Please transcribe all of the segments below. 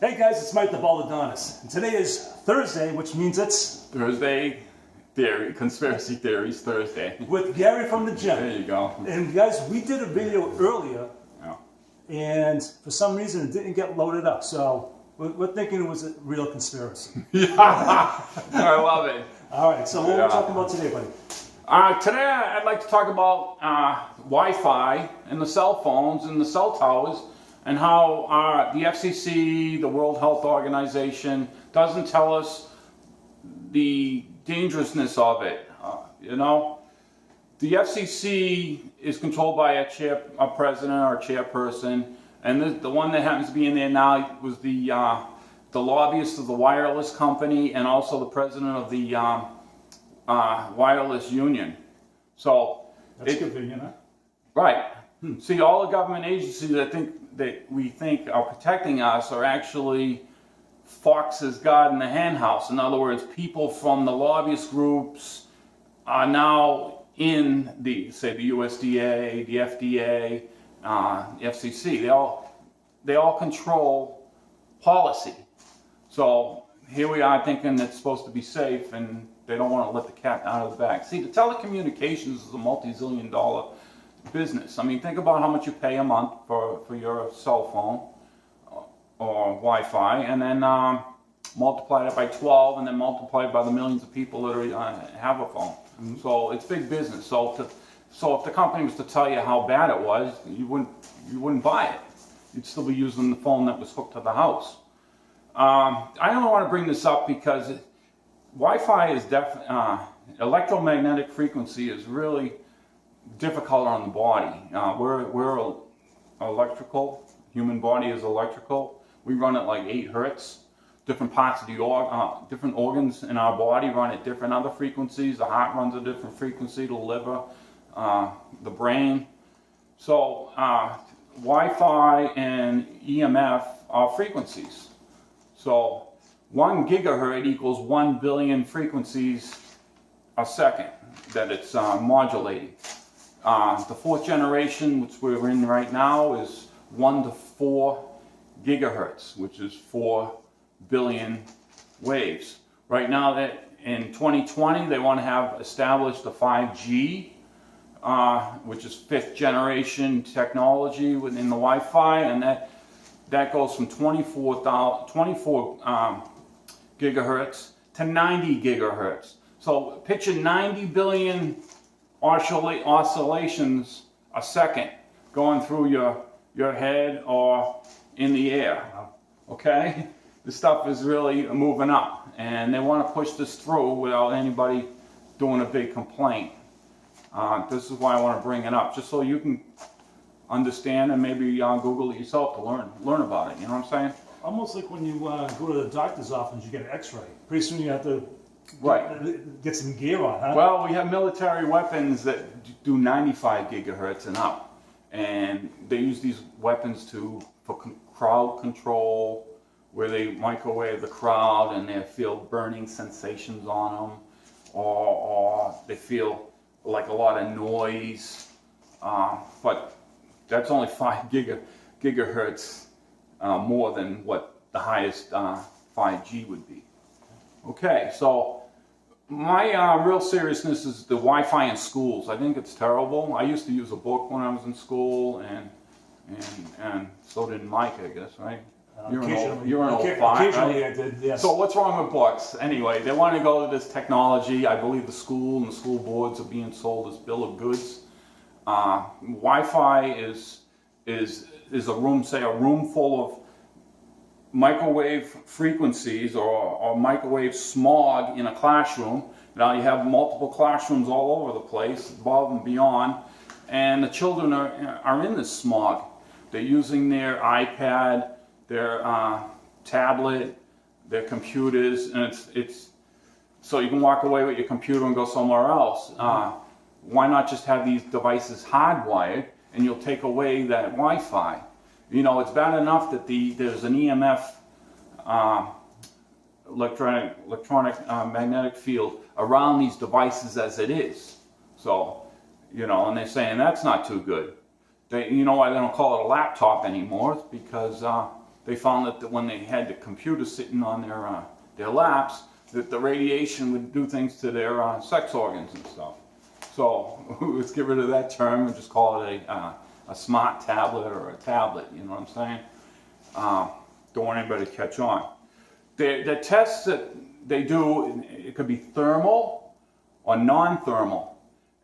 Hey guys, it's Mike the Baldadonis, and today is Thursday, which means it's Thursday Conspiracy Theories Thursday. with Gary from the gym. There you go. And guys, we did a video earlier, Yeah. and for some reason it didn't get loaded up, so we're thinking it was a real conspiracy. I love it. All right, so what are we talking about today, buddy? Today I'd like to talk about Wi-Fi and the cell phones and the cell towers and how the FCC, the World Health Organization, doesn't tell us the dangerousness of it. The FCC is controlled by a president or chairperson, and the one that happens to be in there now was the lobbyist of the wireless company and also the president of the wireless union. So That's convenient, huh? right. See, all the government agencies that we think are protecting us are actually foxes guarding the hen house. In other words, people from the lobbyist groups are now in the USDA, the FDA, the FCC. They all control policy. So here we are thinking it's supposed to be safe, and they don't want to let the cat out of the bag. See, the telecommunications is a multi-zillion-dollar business. I mean, think about how much you pay a month for your cell phone or Wi-Fi, and then multiply that by 12, and then multiply it by the millions of people that have a phone. Mm-hmm. So it's big business. So if the company was to tell you how bad it was, you wouldn't buy it. You'd still be using the phone that was hooked to the house. I only want to bring this up because Wi-Fi is electromagnetic frequency is really difficult on the body. We're electrical. Human body is electrical. We run at like 8 hertz. Different parts of the different organs in our body run at different other frequencies. The heart runs at a different frequency. The liver, the brain. So Wi-Fi and EMF are frequencies. So 1 gigahertz equals 1 billion frequencies a second that it's modulating. The 4th generation, which we're in right now, is 1 to 4 gigahertz, which is 4 billion waves. Right now, that in 2020, they want to have established the 5G, which is 5th generation technology within the Wi-Fi, and that goes from 24 gigahertz to 90 gigahertz. So picture 90 billion oscillations a second going through your head or in the air. Okay? This stuff is really moving up, and they want to push this through without anybody doing a big complaint. This is why I want to bring it up, just so you can understand and maybe Google it yourself to learn about it. You know what I'm saying? Almost like when you go to the doctor's office, you get an x-ray. Pretty soon you have to get some gear on, huh? Well, we have military weapons that do 95 gigahertz and up. And they use these weapons for crowd control, where they microwave the crowd and they feel burning sensations on them, or they feel like a lot of noise. But that's only 5 gigahertz more than what the highest 5G would be. Okay, so my real seriousness is the Wi-Fi in schools. I think it's terrible. I used to use a book when I was in school, and so did Mike, I guess, right? You're an old fart, occasionally right? I did, yes. So what's wrong with books? Anyway, they want to go to this technology. I believe the school and the school boards are being sold as bill of goods. Wi-Fi is a room full of microwave frequencies or microwave smog in a classroom. Now you have multiple classrooms all over the place, above and beyond, and the children are in this smog. They're using their iPad, their tablet, their computers, and it's so you can walk away with your computer and go somewhere else. Why not just have these devices hardwired, and you'll take away that Wi-Fi? You know, it's bad enough that there's an EMF, electronic magnetic field around these devices as it is. So, and they're saying that's not too good. You know why they don't call it a laptop anymore? It's because they found that when they had the computer sitting on their laps, that the radiation would do things to their sex organs and stuff. So let's get rid of that term and just call it a smart tablet or a tablet, you know what I'm saying? Don't want anybody to catch on. The tests that they do, it could be thermal or non-thermal.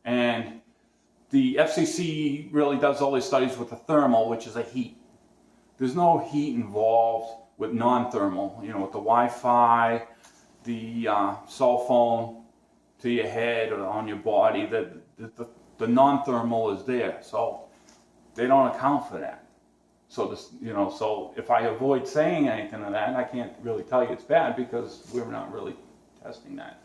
And the FCC really does all these studies with the thermal, which is a heat. There's no heat involved with non-thermal, you know, with the Wi-Fi, the cell phone to your head or on your body. The non-thermal is there, so they don't account for that. So this, you know, so if I avoid saying anything of that, I can't really tell you it's bad because we're not really testing that.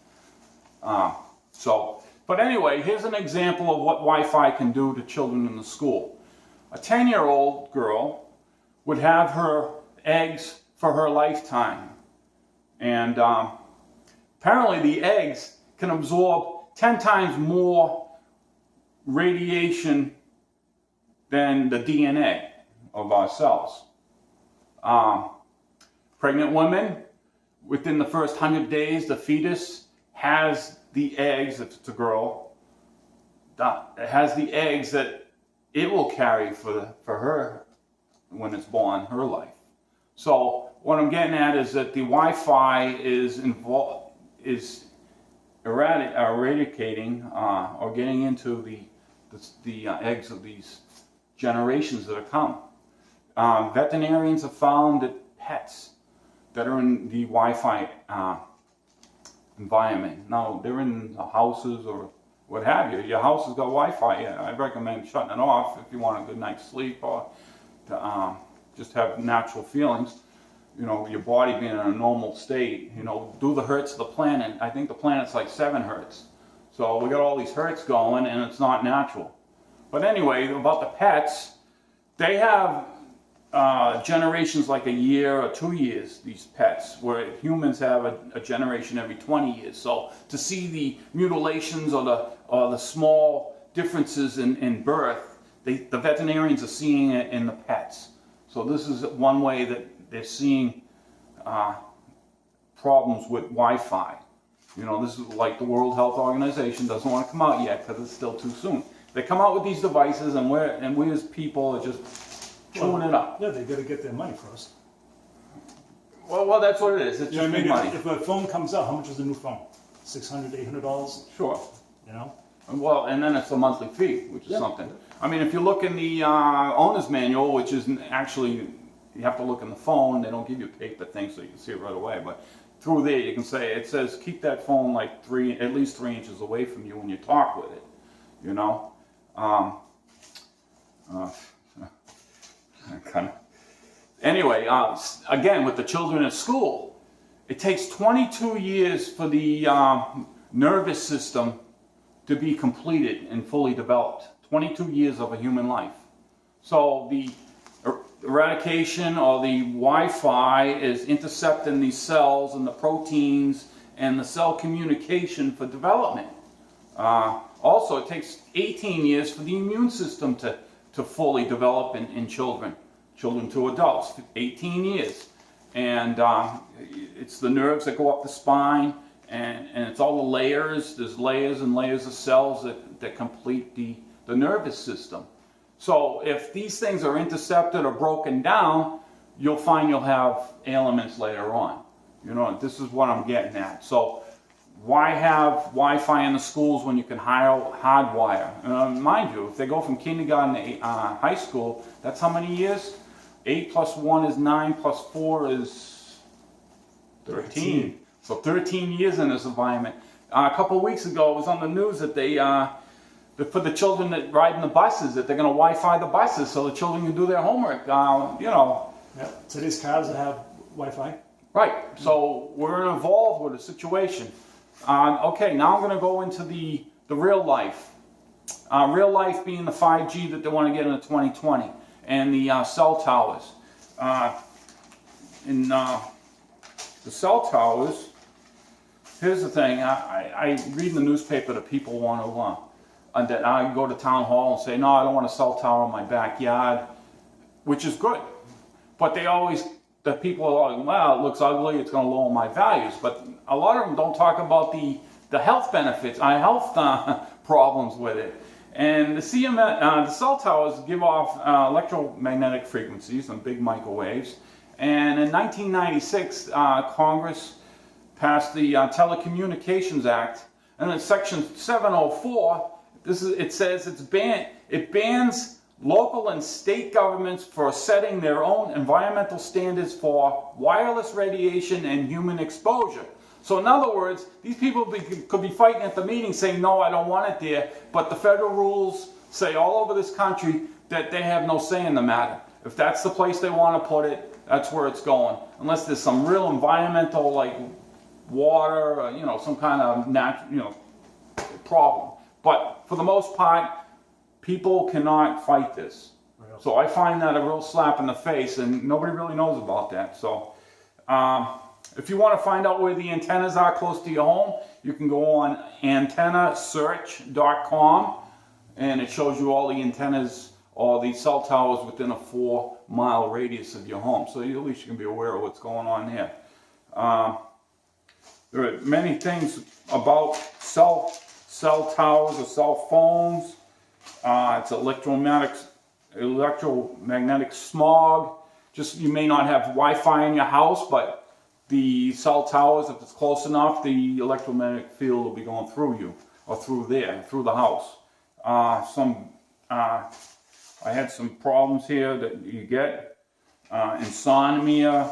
But anyway, here's an example of what Wi-Fi can do to children in the school. A 10-year-old girl would have her eggs for her lifetime. And apparently the eggs can absorb 10 times more radiation than the DNA of our cells. Pregnant women, within the first 100 days, the fetus has the eggs, if it's a girl, it has the eggs that it will carry for her when it's born, her life. So what I'm getting at is that the Wi-Fi is eradicating or getting into the eggs of these generations that are coming. Veterinarians have found that pets that are in the Wi-Fi environment, now they're in the houses or what have you. Your house has got Wi-Fi. I recommend shutting it off if you want a good night's sleep or to just have natural feelings. You know, your body being in a normal state. You know, do the hertz of the planet. I think the planet's like 7 hertz. So we got all these hertz going and it's not natural. But anyway, about the pets, they have generations like a year or 2 years, these pets, where humans have a generation every 20 years. So to see the mutilations or the small differences in birth, the veterinarians are seeing it in the pets. So this is one way that they're seeing problems with Wi-Fi. You know, this is like the World Health Organization doesn't want to come out yet because it's still too soon. They come out with these devices and we as people are just chewing it up. Yeah, they got to get their money first. Well, that's what it is. It's just money. If a phone comes out, how much is the new phone? $600, $800? Sure. You know? Well, and then it's a monthly fee, which is something. I mean, if you look in the owner's manual, which is actually, you have to look in the phone. They don't give you a paper thing so you can see it right away. But through there, you can say, it says keep that phone like at least 3 inches away from you when you talk with it. You know? Anyway, again, with the children at school, it takes 22 years for the nervous system to be completed and fully developed. 22 years of a human life. So the eradication or the Wi-Fi is intercepting these cells and the proteins and the cell communication for development. Also, it takes 18 years for the immune system to fully develop in children to adults, 18 years. And it's the nerves that go up the spine, and it's all the layers. There's layers and layers of cells that complete the nervous system. So if these things are intercepted or broken down, you'll find you'll have ailments later on. You know, this is what I'm getting at. So why have Wi-Fi in the schools when you can hardwire? Mind you, if they go from kindergarten to high school, that's how many years? 8 plus 1 is 9 plus 4 is 13. So 13 years in this environment. A couple of weeks ago, it was on the news that for the children that ride in the buses, that they're going to Wi-Fi the buses so the children can do their homework. You know. Yeah. Today's cars that have Wi-Fi. Right. So we're involved with a situation. Okay, now I'm going to go into the real life. Real life being the 5G that they want to get into 2020 and the cell towers. In the cell towers, here's the thing. I read in the newspaper that people want to, that I go to town hall and say, no, I don't want a cell tower in my backyard, which is good. But they always that people are like, wow, it looks ugly, it's going to lower my values. But a lot of them don't talk about the health benefits, health problems with it. And the cell towers give off electromagnetic frequencies and big microwaves. And in 1996, Congress passed the Telecommunications Act, and in Section 704, it says it bans local and state governments for setting their own environmental standards for wireless radiation and human exposure. So in other words, these people could be fighting at the meeting saying, no, I don't want it there, but the federal rules say all over this country that they have no say in the matter. If that's the place they want to put it, that's where it's going. Unless there's some real environmental, like water, or, some kind of natural, problem. But for the most part, people cannot fight this. So I find that a real slap in the face, and nobody really knows about that. So if you want to find out where the antennas are close to your home, you can go on antennasearch.com, and it shows you all the antennas or the cell towers within a 4-mile radius of your home. So at least you can be aware of what's going on here. There are many things about cell towers or cell phones. It's electromagnetic smog. Just, you may not have Wi-Fi in your house, but the cell towers, if it's close enough, the electromagnetic field will be going through you, or through the house. I had some problems here that you get. Insomnia,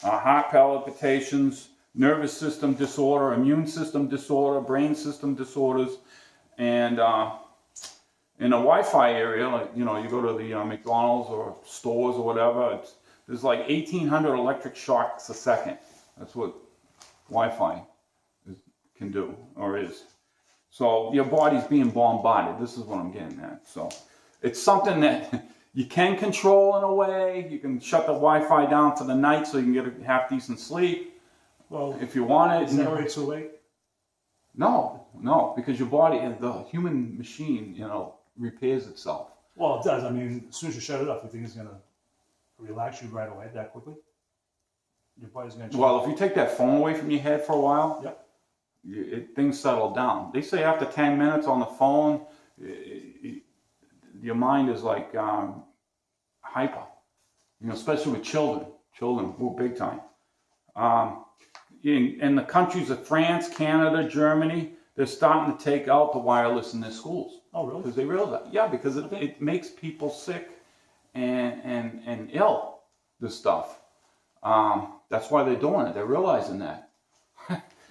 heart palpitations, nervous system disorder, immune system disorder, brain system disorders, and in a Wi-Fi area, like, you go to the McDonald's or stores or whatever, there's like 1,800 electric shocks a second. That's what Wi-Fi can do, or is. So your body's being bombarded. This is what I'm getting at. So it's something that you can control in a way. You can shut the Wi-Fi down for the night so you can get a half-decent sleep. Well, if you want it. Is that way too late? No, because your body, the human machine, repairs itself. Well, it does. I mean, as soon as you shut it off, you think it's going to relax you right away that quickly? Your body's going to. Well, if you take that phone away from your head for a while, yep. Things settle down. They say after 10 minutes on the phone, your mind is like hyper. Especially with children. Children, big time. In the countries of France, Canada, Germany, they're starting to take out the wireless in their schools. Oh, really? Because they realize, because it makes people sick and ill, this stuff. That's why they're doing it. They're realizing that.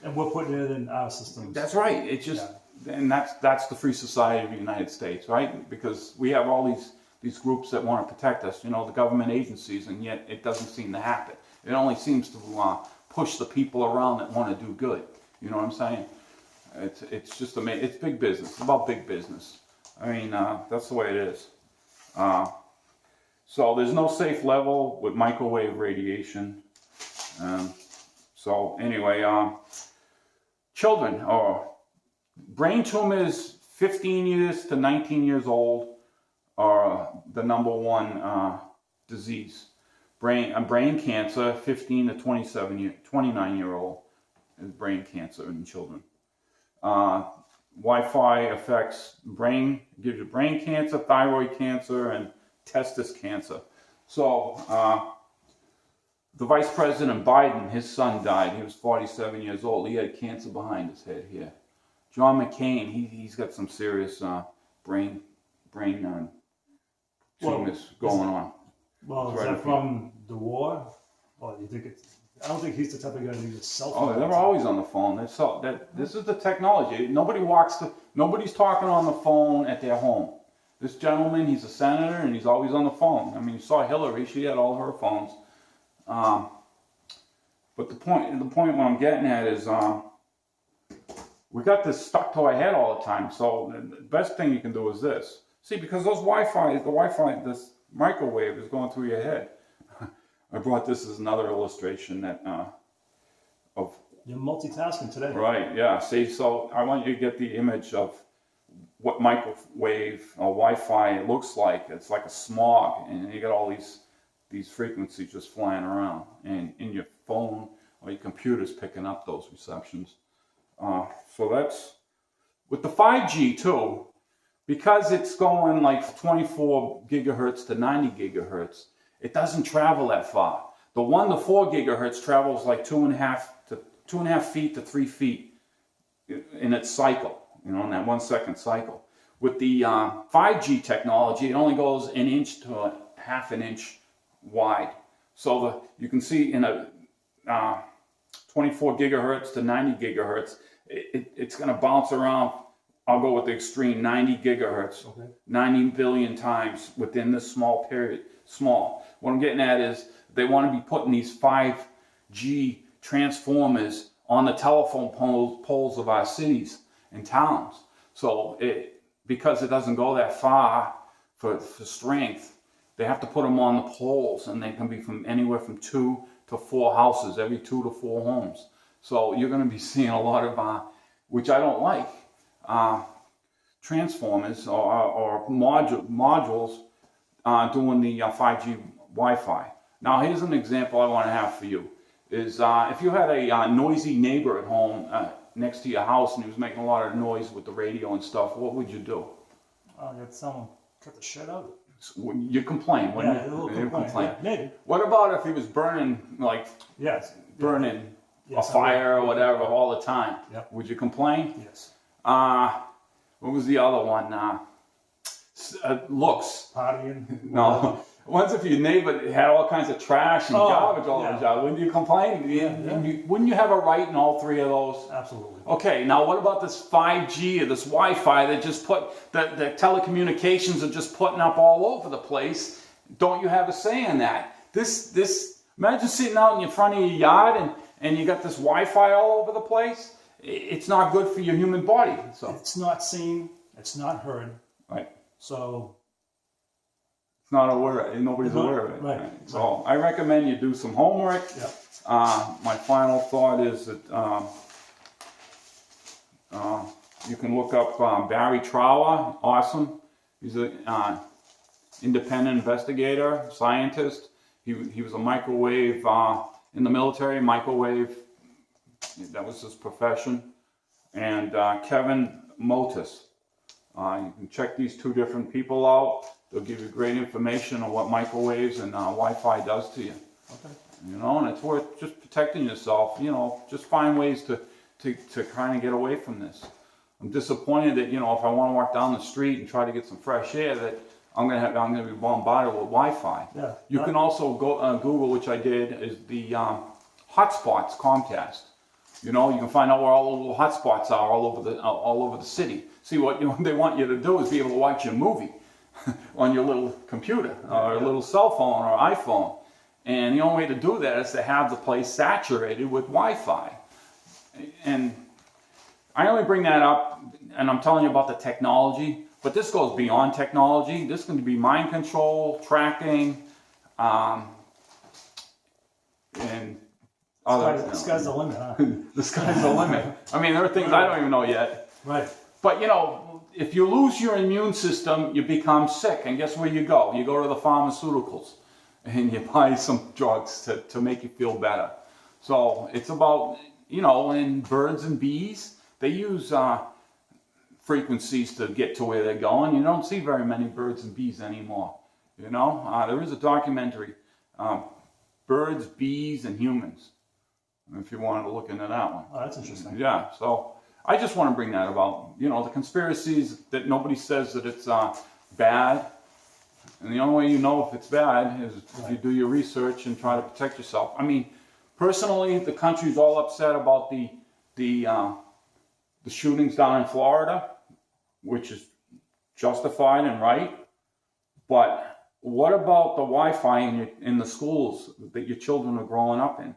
And we're putting it in our systems. That's right. It's just, and that's the Free Society of the United States, right? Because we have all these groups that want to protect us, the government agencies, and yet it doesn't seem to happen. It only seems to push the people around that want to do good. You know what I'm saying? It's just amazing. It's big business. It's about big business. I mean, that's the way it is. So there's no safe level with microwave radiation. So anyway, children or brain tumors 15 years to 19 years old are the number one disease. Brain cancer, 15 to 29-year-old is brain cancer in children. Wi-Fi affects brain, gives you brain cancer, thyroid cancer, and testis cancer. So the Vice President Biden, his son died. He was 47 years old. He had cancer behind his head here. John McCain, he's got some serious brain tumors going on. Well, is that from the war? Or do you think it's? I don't think he's the type of guy to use a cell phone. Oh, they're always on the phone. This is the technology. Nobody's talking on the phone at their home. This gentleman, he's a senator, and he's always on the phone. I mean, you saw Hillary; she had all her phones. But the point what I'm getting at is, we got this stuck to our head all the time. So the best thing you can do is this. See, because the Wi-Fi, this microwave is going through your head. I brought this as another illustration of. You're multitasking today. Right. Yeah. See, so I want you to get the image of what microwave or Wi-Fi looks like. It's like a smog, and you got all these these frequencies just flying around, and in your phone or your computer's picking up those receptions. So that's with the 5G too, because it's going like 24 gigahertz to 90 gigahertz. It doesn't travel that far. The 1 to 4 gigahertz travels like 2.5 feet to 3 feet in its cycle, in that 1 second cycle. With the 5G technology, it only goes an inch to a half an inch wide. So you can see in a 24 gigahertz to 90 gigahertz, it's going to bounce around. I'll go with the extreme, 90 gigahertz, okay. 90 billion times within this small period. Small. What I'm getting at is they want to be putting these 5G transformers on the telephone poles of our cities and towns. So because it doesn't go that far for strength, they have to put them on the poles, and they can be from anywhere from 2 to 4 houses, every 2 to 4 homes. So you're going to be seeing a lot of, which I don't like, transformers or modules doing the 5G Wi-Fi. Now here's an example I want to have for you. Is if you had a noisy neighbor at home next to your house and he was making a lot of noise with the radio and stuff, what would you do? Get someone cut the shit out of it. You complain, wouldn't you? You complain. Yeah, maybe. What about if he was burning, burning a fire or whatever all the time? Yep. Would you complain? Yes. What was the other one? Looks. Partying. No. Once if your neighbor had all kinds of trash and garbage all over the job, wouldn't you complain? Wouldn't you have a right in all 3 of those? Absolutely. Okay, now what about this 5G or this Wi-Fi that just put, the telecommunications are just putting up all over the place? Don't you have a say in that? Imagine sitting out in your front of your yard and you got this Wi-Fi all over the place. It's not good for your human body. So it's not seen, it's not heard. Right. So it's not aware. Nobody's aware of it. Right. So I recommend you do some homework. Yep. My final thought is that you can look up Barry Trower. Awesome. He's an independent investigator, scientist. He was a microwave in the military. Microwave. That was his profession. And Kevin Motis. You can check these 2 different people out. They'll give you great information on what microwaves and Wi-Fi does to you. Okay. And it's worth just protecting yourself. Just find ways to kind of get away from this. I'm disappointed that if I want to walk down the street and try to get some fresh air, that I'm gonna be bombarded with Wi-Fi. Yeah. You can also go Google, which I did, is the hotspots Comcast. You can find out where all the little hotspots are all over the city. See, what they want you to do is be able to watch your movie on your little computer or a little cell phone or iPhone. And the only way to do that is to have the place saturated with Wi-Fi. And I only bring that up, and I'm telling you about the technology, but this goes beyond technology. This is going to be mind control, tracking, and other. The sky's the limit, huh? The sky's the limit. I mean, there are things I don't even know yet. Right. But if you lose your immune system, you become sick. And guess where you go? You go to the pharmaceuticals and you buy some drugs to make you feel better. So it's about, in birds and bees, they use frequencies to get to where they're going. You don't see very many birds and bees anymore. There is a documentary, Birds, Bees, and Humans, if you wanted to look into that one. Oh, that's interesting. Yeah, so I just want to bring that about. The conspiracies that nobody says that it's bad. And the only way you know if it's bad is if you do your research and try to protect yourself. I mean, personally, the country's all upset about the shootings down in Florida, which is justified and right. But what about the Wi-Fi in the schools that your children are growing up in?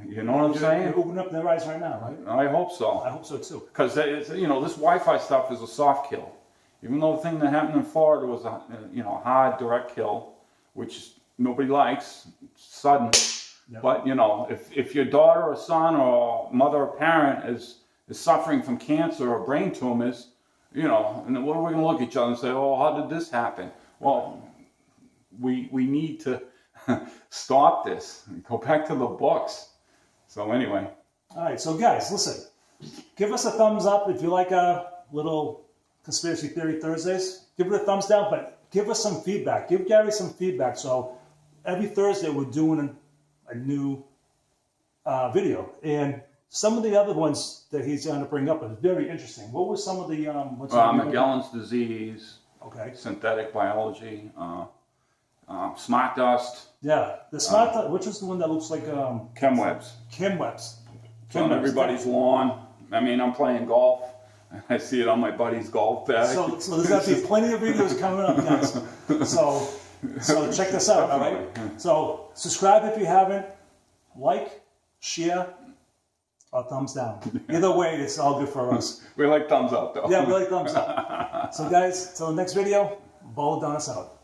You know what I'm saying? You're opening up their eyes right now, right? I hope so. I hope so too. Because this Wi-Fi stuff is a soft kill. Even though the thing that happened in Florida was a hard direct kill, which nobody likes, it's sudden. Yep. But if your daughter or son or mother or parent is suffering from cancer or brain tumors, and then what are we going to look at each other and say, oh, how did this happen? Well, we need to stop this. Go back to the books. So anyway. All right, so guys, listen. Give us a thumbs up if you like a little Conspiracy Theory Thursdays. Give it a thumbs down, but give us some feedback. Give Gary some feedback. So every Thursday we're doing a new video. And some of the other ones that he's going to bring up are very interesting. What were some of the... Magellan's disease. Okay. Synthetic biology. Smart dust. Yeah. The smart dust, which is the one that looks like... Chemwebs. Chemwebs. It's on everybody's lawn. I mean, I'm playing golf. I see it on my buddy's golf bag. So there's going to be plenty of videos coming up, guys. So check this out, all right? So subscribe if you haven't. Like, share, or thumbs down. Either way, it's all good for us. We like thumbs up, though. Yeah, we like thumbs up. So guys, till the next video, Ball Adonis out.